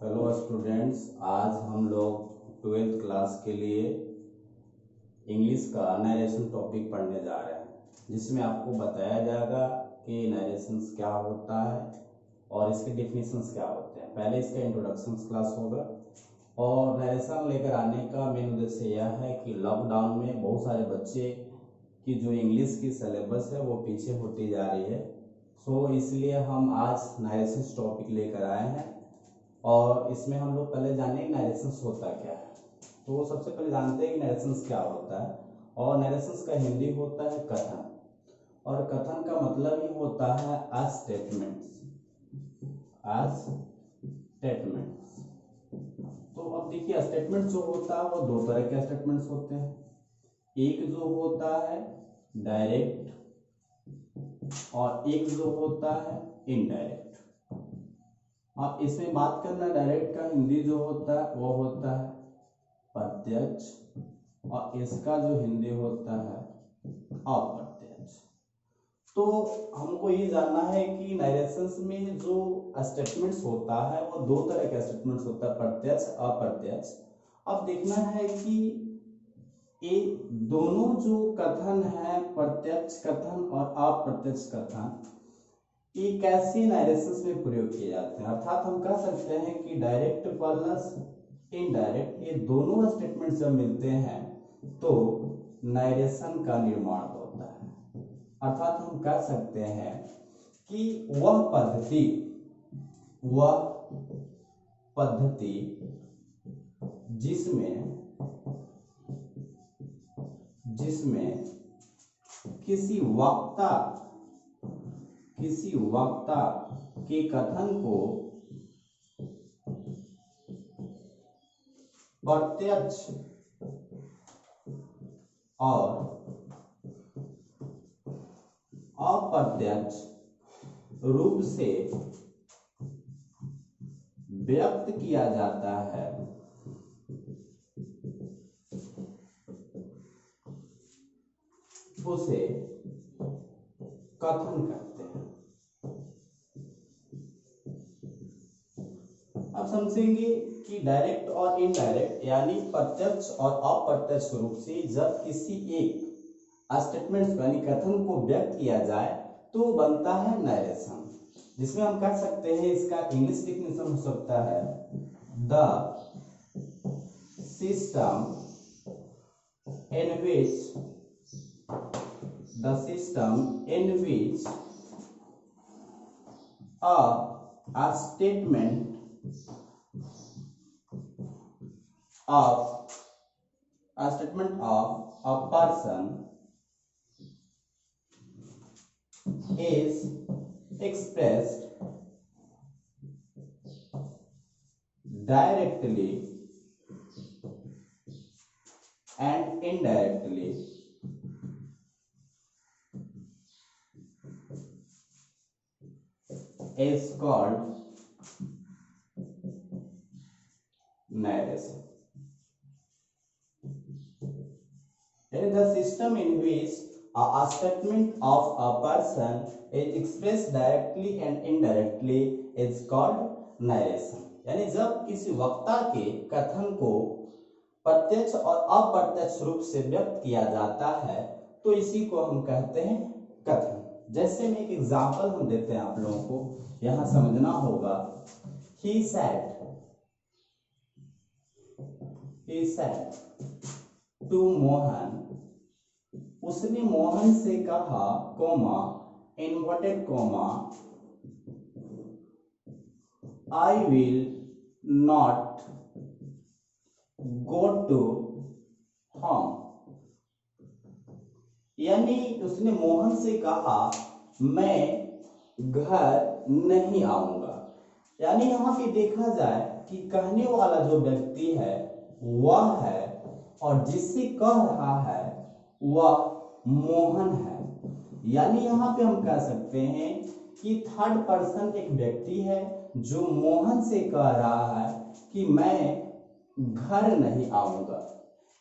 Hello students, आज हम लोग ट्वेल्थ क्लास के लिए इंग्लिश का नरेशन टॉपिक पढ़ने जा रहे हैं, जिसमें आपको बताया जाएगा कि नरेशंस क्या होता है और इसके डेफिनेशंस क्या होते हैं। पहले इसका इंट्रोडक्शन क्लास होगा और नरेशन लेकर आने का मेन उद्देश्य यह है कि लॉकडाउन में बहुत सारे बच्चे की जो इंग्लिश की सिलेबस है वो पीछे होती जा रही है। सो इसलिए हम आज नरेशंस टॉपिक लेकर आए हैं और इसमें हम लोग पहले जानेंगे नरेशंस होता क्या है। तो सबसे पहले जानते हैं कि नरेशंस क्या होता है। और नरेशंस का हिंदी होता है कथन, और कथन का मतलब ही होता है आज स्टेटमेंट्स। तो अब देखिए, स्टेटमेंट जो होता है वो दो तरह के स्टेटमेंट्स होते हैं। एक जो होता है डायरेक्ट और एक जो होता है इनडायरेक्ट। अब इसमें बात करना, डायरेक्ट का हिंदी जो होता है वो होता है प्रत्यक्ष और इसका जो हिंदी होता है अप्रत्यक्ष। तो हमको ये जानना है कि नरेशंस में जो स्टेटमेंट्स होता है वो दो तरह के स्टेटमेंट्स होता है, प्रत्यक्ष अप्रत्यक्ष। अब देखना है कि ये दोनों जो कथन है, प्रत्यक्ष कथन और अप्रत्यक्ष कथन, ये कैसे नरेशंस में प्रयोग किए जाते हैं। अर्थात हम कह सकते हैं कि डायरेक्ट प्लस इनडायरेक्ट, ये दोनों स्टेटमेंट जब मिलते हैं तो नरेशन का निर्माण होता है। अर्थात हम कह सकते हैं कि वह पद्धति जिसमें किसी वक्ता के कथन को प्रत्यक्ष और अप्रत्यक्ष रूप से व्यक्त किया जाता है, उसे कथन कहते हैं। अब समझेंगे कि डायरेक्ट और इनडायरेक्ट यानी प्रत्यक्ष और अप्रत्यक्ष रूप से जब किसी एक स्टेटमेंट यानी कथन को व्यक्त किया जाए तो बनता है नरेशन, जिसमें हम कह सकते हैं इसका इंग्लिश डेफिनेशन हो सकता है the system in which a statement of a person is expressed directly and indirectly is called narration. The system in which a statement of a person is expressed directly and indirectly is called narration. यानी जब किसी वक्ता के कथन को प्रत्यक्ष और अप्रत्यक्ष रूप से व्यक्त किया जाता है तो इसी को हम कहते हैं कथन। जैसे में एक एग्जांपल हम देते हैं आप लोगों को, यहां समझना होगा। he said to मोहन, उसने मोहन से कहा, coma inverted coma, I will not go to home। यानी उसने मोहन से कहा मैं घर नहीं आऊंगा। यानी यहाँ पे देखा जाए कि कहने वाला जो व्यक्ति है वह है और जिससे कह रहा है वह मोहन है। यानी यहाँ पे हम कह सकते हैं कि थर्ड पर्सन एक व्यक्ति है जो मोहन से कह रहा है कि मैं घर नहीं आऊंगा।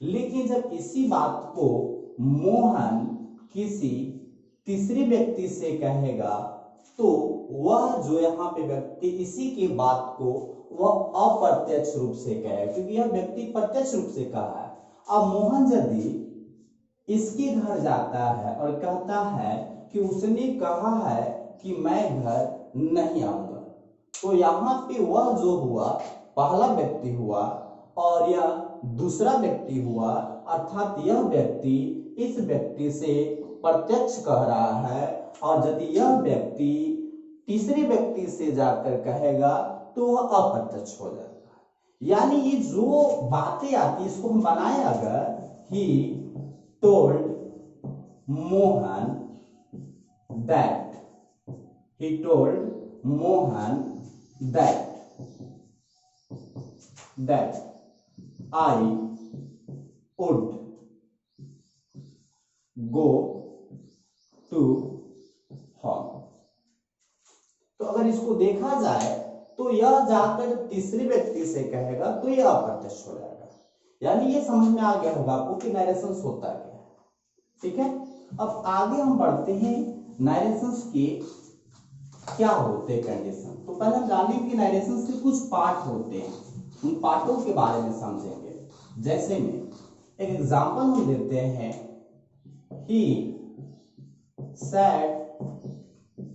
लेकिन जब इसी बात को मोहन किसी तीसरे व्यक्ति से कहेगा तो वह जो यहाँ पे व्यक्ति इसी की बात को वह अप्रत्यक्ष रूप से कहेगा, क्योंकि यह व्यक्ति प्रत्यक्ष रूप से कहा है। अब मोहन यदि इसके घर जाता है और कहता है कि उसने कहा है कि मैं घर नहीं आऊंगा, तो यहाँ पे वह जो हुआ पहला व्यक्ति हुआ और यह दूसरा व्यक्ति हुआ, अर्थात यह व्यक्ति इस व्यक्ति से प्रत्यक्ष कह रहा है, और यदि यह व्यक्ति तीसरे व्यक्ति से जाकर कहेगा तो वह अप्रत्यक्ष हो जाता है। यानी ये जो बातें आती इसको हम बनाए अगर he told Mohan that, he told Mohan that I would go to home. तो अगर इसको देखा जाए तो यह जाकर तीसरे व्यक्ति से कहेगा तो यह अप्रत्यक्ष हो जाएगा। यानी ये समझ में आ गया होगा आपको कि नरेशंस होता क्या है। ठीक है, अब आगे हम बढ़ते हैं नरेशंस के क्या होते हैं कंडीशन। तो पहले हम जानेंगे कि नरेशंस के कुछ पार्ट होते हैं, उन पार्टों के बारे में समझेंगे। जैसे में एक एग्जांपल हम देते हैं, ही said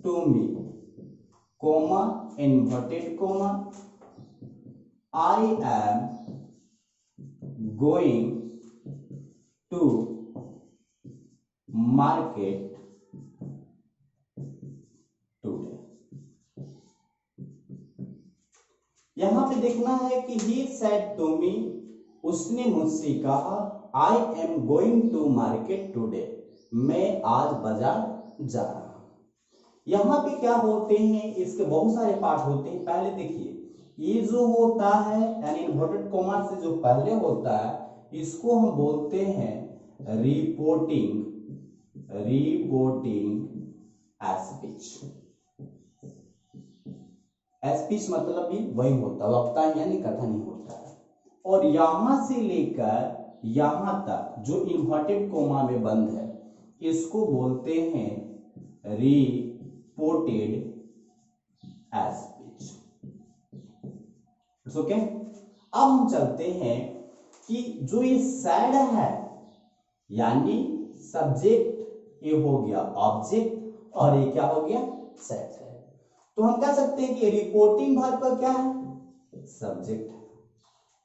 to me, comma, inverted comma, I am going to market today। यहां पे देखना है कि he said to me, उसने मुझसे कहा, I am going to market today, मैं आज बाजार जा रहा हूं। यहां पे क्या होते हैं, इसके बहुत सारे पार्ट होते हैं। पहले देखिए, ये जो होता है यानी इन्वर्टेड कॉमा से जो पहले होता है इसको हम बोलते हैं रिपोर्टिंग स्पीच। स्पीच मतलब भी वही होता, वक्ता यानी कथन ही होता है। और यहां से लेकर यहां तक जो इन्वर्टेड कोमा में बंद है इसको बोलते हैं रिपोर्टेड स्पीच। ओके, अब हम चलते हैं कि जो ये सैड है यानी सब्जेक्ट, ये हो गया ऑब्जेक्ट और ये क्या हो गया सैड है। तो हम कह सकते हैं कि रिपोर्टिंग वर्ब का क्या है, सब्जेक्ट है,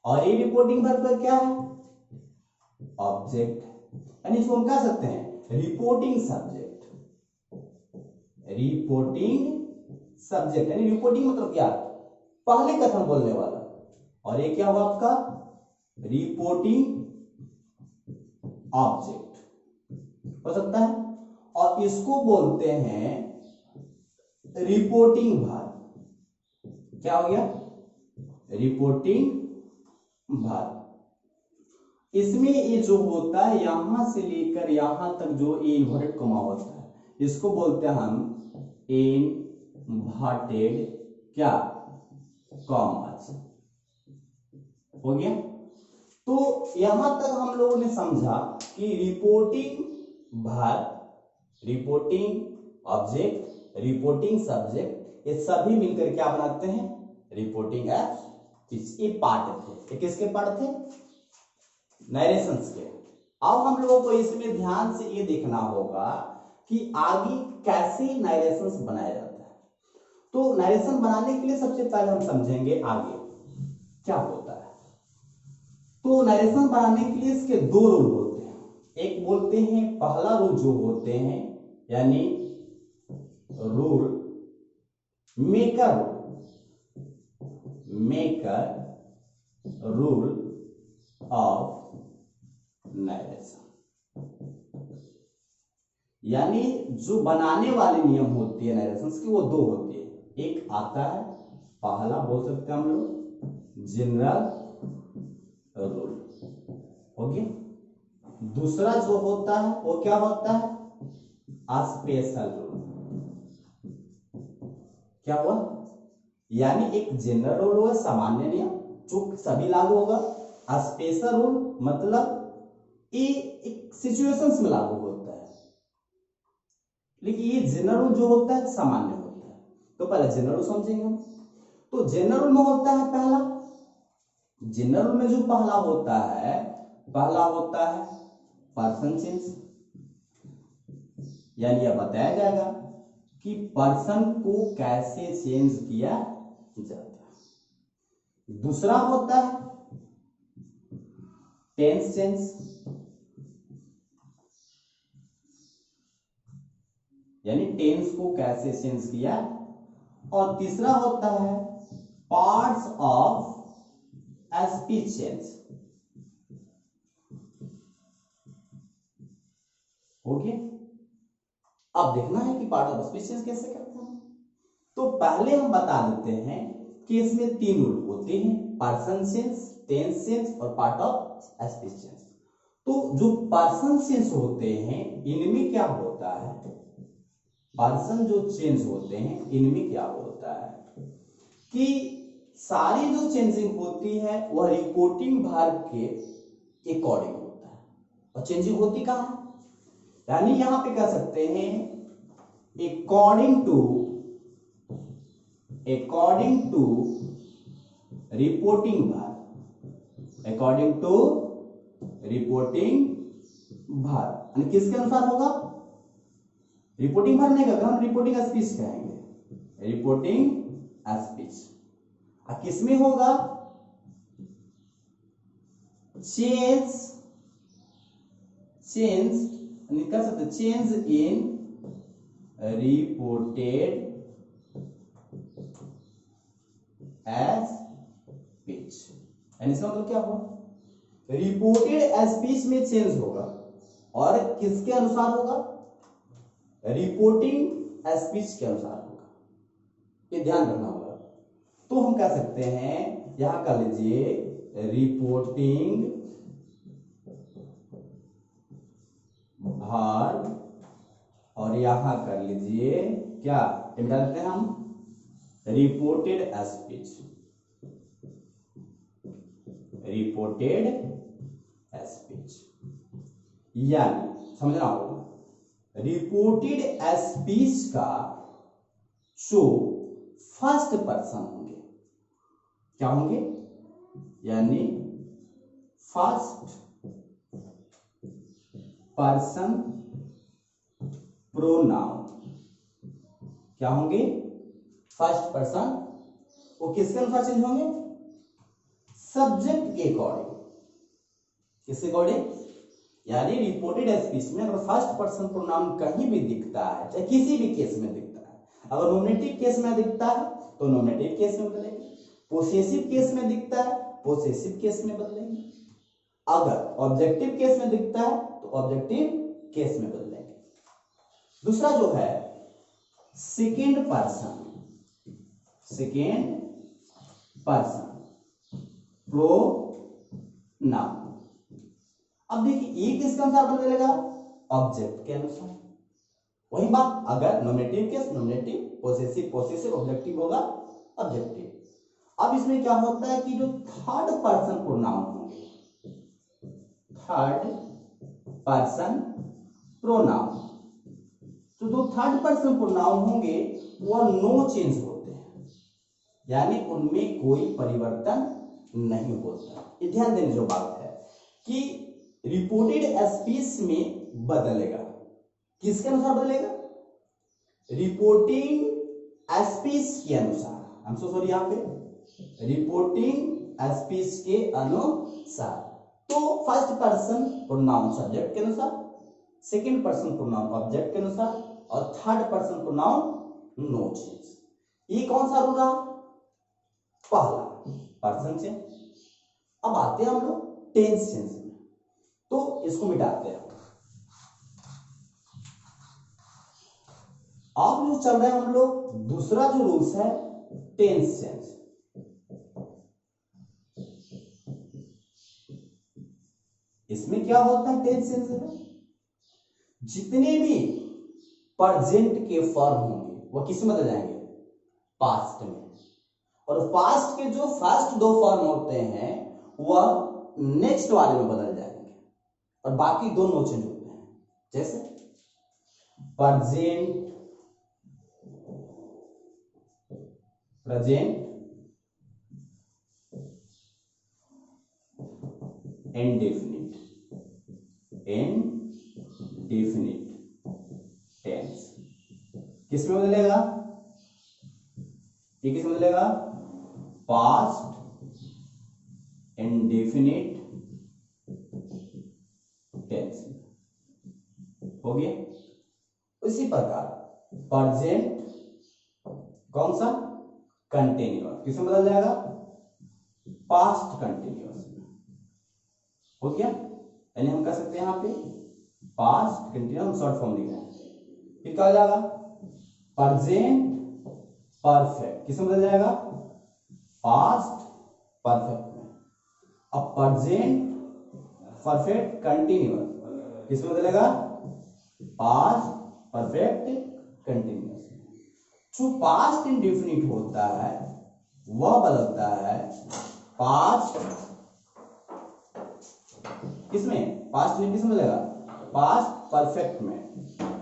और ये रिपोर्टिंग वर्ब का क्या है, ऑब्जेक्ट है। यानी इसको हम कह सकते हैं रिपोर्टिंग सब्जेक्ट, यानी रिपोर्टिंग मतलब क्या, पहले कथन बोलने वाला, और ये क्या हुआ आपका रिपोर्टिंग ऑब्जेक्ट हो सकता है। और इसको बोलते हैं रिपोर्टिंग वर्ब। क्या हो गया, रिपोर्टिंग वर्ब। इसमें ये जो होता है यहां से लेकर यहां तक जो इन्वर्टेड कॉमा होता है इसको बोलते हैं हम इन्वर्टेड क्या कॉमास। हो गया। तो यहां तक हम लोगों ने समझा कि reporting verb, reporting object, reporting subject, ये सभी मिलकर क्या बनाते हैं, रिपोर्टिंग स्पीच। ये पार्ट थे, ये किसके पार्ट थे, नरेशंस के। अब हम लोगों को इसमें ध्यान से ये देखना होगा कि आगे कैसे नरेशंस बनाया जाता है। तो नरेशन बनाने के लिए सबसे पहले हम समझेंगे आगे क्या होता है। तो नरेशन बनाने के लिए इसके दो रूल होते हैं। एक बोलते हैं पहला रूल जो होते हैं यानी rule maker rule of narration, यानी जो बनाने वाले नियम होते हैं नरेशंस की वो दो होते हैं। एक आता है पहला बोल सकते हैं हम लोग जनरल रूल, हो गया। दूसरा जो होता है वो क्या होता है स्पेशल रूल। क्या हुआ, यानी एक जनरल रूल होगा सामान्य नियम जो सभी लागू होगा, स्पेशल रूल मतलब ये एक सिचुएशंस में लागू होता है, लेकिन ये जनरल रूल जो होता है सामान्य होता है। तो पहले जनरल रूल समझेंगे हम। तो जनरल में होता है पहला, जनरल में जो पहला होता है पर्सन चेंज, यानी यह बताया जाएगा कि पर्सन को कैसे चेंज किया जाता है। दूसरा होता है टेंस चेंज, यानी टेंस को कैसे चेंज किया। और तीसरा होता है parts of speech change. Okay, अब देखना है कि पार्ट ऑफ स्पीच चेंज कैसे करते हैं। तो पहले हम बता देते हैं कि इसमें 3 रूल होते हैं, पर्सन चेंज, टेंस चेंज और पार्ट ऑफ स्पीच चेंज। तो जो पर्सन चेंज होते हैं इनमें क्या होता है, पर्सन जो चेंज होते हैं इनमें क्या होता है कि सारी जो चेंजिंग होती है वह रिपोर्टिंग भाग के अकॉर्डिंग होता है। और चेंजिंग होती कहां है, यानी यहां पे कह सकते हैं अकॉर्डिंग टू रिपोर्टिंग भाग, अकॉर्डिंग टू रिपोर्टिंग भाग, यानी किसके अनुसार होगा, रिपोर्टिंग भाग नहीं कहते हम, रिपोर्टिंग स्पीच कहेंगे, रिपोर्टिंग स्पीच। किसमें होगा, चेंज कह सकते change in reported as speech, यानी इसका मतलब क्या हुआ, रिपोर्टेड स्पीच में चेंज होगा और किसके अनुसार होगा, रिपोर्टिंग स्पीच के अनुसार होगा, ये ध्यान रखना होगा। तो हम कह सकते हैं यहां कर लीजिए रिपोर्टिंग भाग और यहां कर लीजिए क्या मिटा देते हैं हम, रिपोर्टेड स्पीच, रिपोर्टेड स्पीच। यानी समझना होगा, रिपोर्टेड स्पीच का जो फर्स्ट पर्सन होंगे क्या होंगे, यानी फर्स्ट पर्सन प्रोनाउन क्या होंगे, फर्स्ट पर्सन, वो किसके अनुसार चेंज होंगे, सब्जेक्ट के अकॉर्डिंग, किसके अकॉर्डिंग, यानी रिपोर्टेड स्पीच में अगर फर्स्ट पर्सन प्रोनाउन कहीं भी दिखता है, चाहे किसी भी केस में दिखता है, अगर नॉमिनेटिव केस में दिखता है तो नॉमिनेटिव केस में बदलेंगे, पोसेसिव केस में दिखता है पोसेसिव केस में बदलेंगे, अगर ऑब्जेक्टिव केस में दिखता है तो ऑब्जेक्टिव केस में बदलेंगे। दूसरा जो है सेकेंड पर्सन प्रोनाउन। अब देखिए ये किसके अनुसार बदलेगा, ऑब्जेक्ट के अनुसार। वही बात, अगर nominative case nominative, possessive objective होगा ऑब्जेक्टिव। अब इसमें क्या होता है कि जो थर्ड पर्सन प्रोनाउन होंगे, थर्ड पर्सन प्रोनाउन, तो जो थर्ड पर्सन प्रोनाउन होंगे वह नो चेंज होते हैं, यानी उनमें कोई परिवर्तन नहीं होता। ये ध्यान देने जो बात है कि रिपोर्टेड स्पीच में बदलेगा, किसके अनुसार बदलेगा, रिपोर्टिंग स्पीच के अनुसार, हम सो सॉरी यहां पे रिपोर्टिंग स्पीच के अनुसार। तो फर्स्ट पर्सन प्रोनाउन सब्जेक्ट के अनुसार, सेकंड पर्सन प्रोनाउन ऑब्जेक्ट के अनुसार और third person pronoun no change. ये कौन सा रूल रहा, पहला पर्सन चेंज। अब आते हैं हम लोग टेंस चेंज में, तो इसको मिटाते हैं। अब जो चल रहा है हम लोग दूसरा जो रूल्स है टेंस चेंज। इसमें क्या होता है टेंस चेंज में, जितने भी प्रेजेंट के फॉर्म होंगे वह किस में बदल जाएंगे, पास्ट में, और पास्ट के जो फर्स्ट 2 फॉर्म होते हैं वह नेक्स्ट वाले में बदल जाएंगे और बाकी 2 नो चेंज होते हैं। जैसे प्रेजेंट इंडेफिनिट, इनडेफिनिट टेंस किस में बदलेगा, ये किस में बदलेगा, पास्ट इंडेफिनिट टेंस हो गया। उसी प्रकार प्रेजेंट कौन सा, कंटिन्यूअस किस में बदल जाएगा, पास्ट कंटिन्यूअस हो गया। यानी हम कह सकते हैं यहां पे पास्ट कंटिन्यूअस शॉर्ट फॉर्म लिख रहे हैं, फिर क्या हो जाएगा, प्रेजेंट परफेक्ट किस में बदल जाएगा, पास्ट परफेक्ट में। अब प्रेजेंट परफेक्ट कंटिन्यूअस किस में बदलेगा, पास्ट परफेक्ट कंटिन्यूअस। जो पास्ट इंडेफिनिट होता है वह बदलता है पास्ट किसमें, पास्ट किस में बदलेगा, पास्ट परफेक्ट में,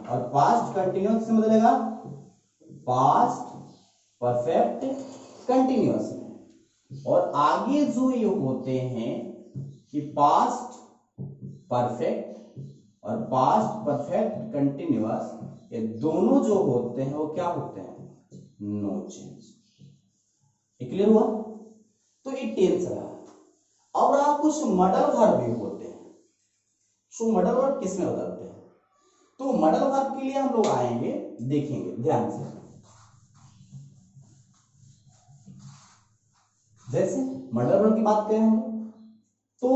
और पास्ट कंटिन्यूअस किस में बदलेगा, पास्ट परफेक्ट कंटिन्यूअस में। और आगे जो ये होते हैं कि पास्ट परफेक्ट और पास्ट परफेक्ट कंटिन्यूअस, ये दोनों जो होते हैं वो क्या होते हैं, नो चेंज। क्लियर हुआ। तो ये टेंस रहा। और आप कुछ मॉडल वर्ब भी होते हैं। सो मॉडल वर्ब किसमें बदलते हैं, तो मॉडल वर्ब के लिए हम लोग आएंगे, देखेंगे ध्यान से। जैसे मॉडल वर्ब की बात करें हम तो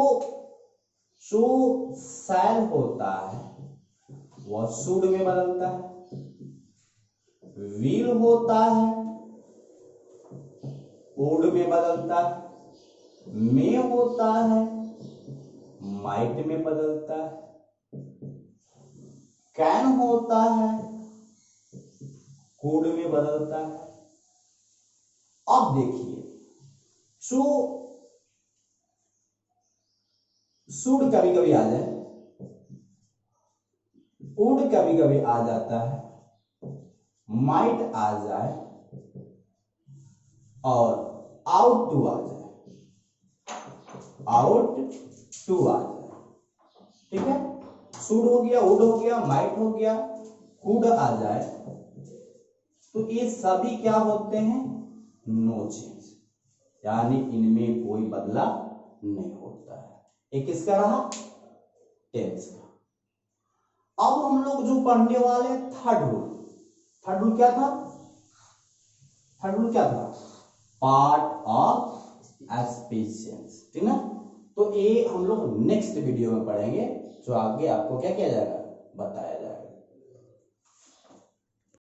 जो शैल होता है वह शुड में बदलता है, विल होता है वुड में बदलता है, मे होता है माइट में बदलता है, कैन होता है कुड में बदलता है। अब देखिए जो शुड कभी कभी आ जाए, वुड कभी कभी आ जाता है, माइट आ जाए और आउट टू आ जाए, आउट टू आ जाए। ठीक है, शुड हो गया, वुड हो गया, माइट हो गया, कुड आ जाए, तो ये सभी क्या होते हैं, नो चेंज, यानी इनमें कोई बदलाव नहीं होता है। ये किसका रहा, टेंस का। अब हम लोग जो पढ़ने वाले थर्ड रूल, थर्ड रूल क्या था, थर्ड रूल क्या था, पार्ट ऑफ एक्सप्रेशंस, ठीक ना। तो ये हम लोग नेक्स्ट वीडियो में पढ़ेंगे, जो आगे आपको क्या किया जाएगा, बताया जाएगा।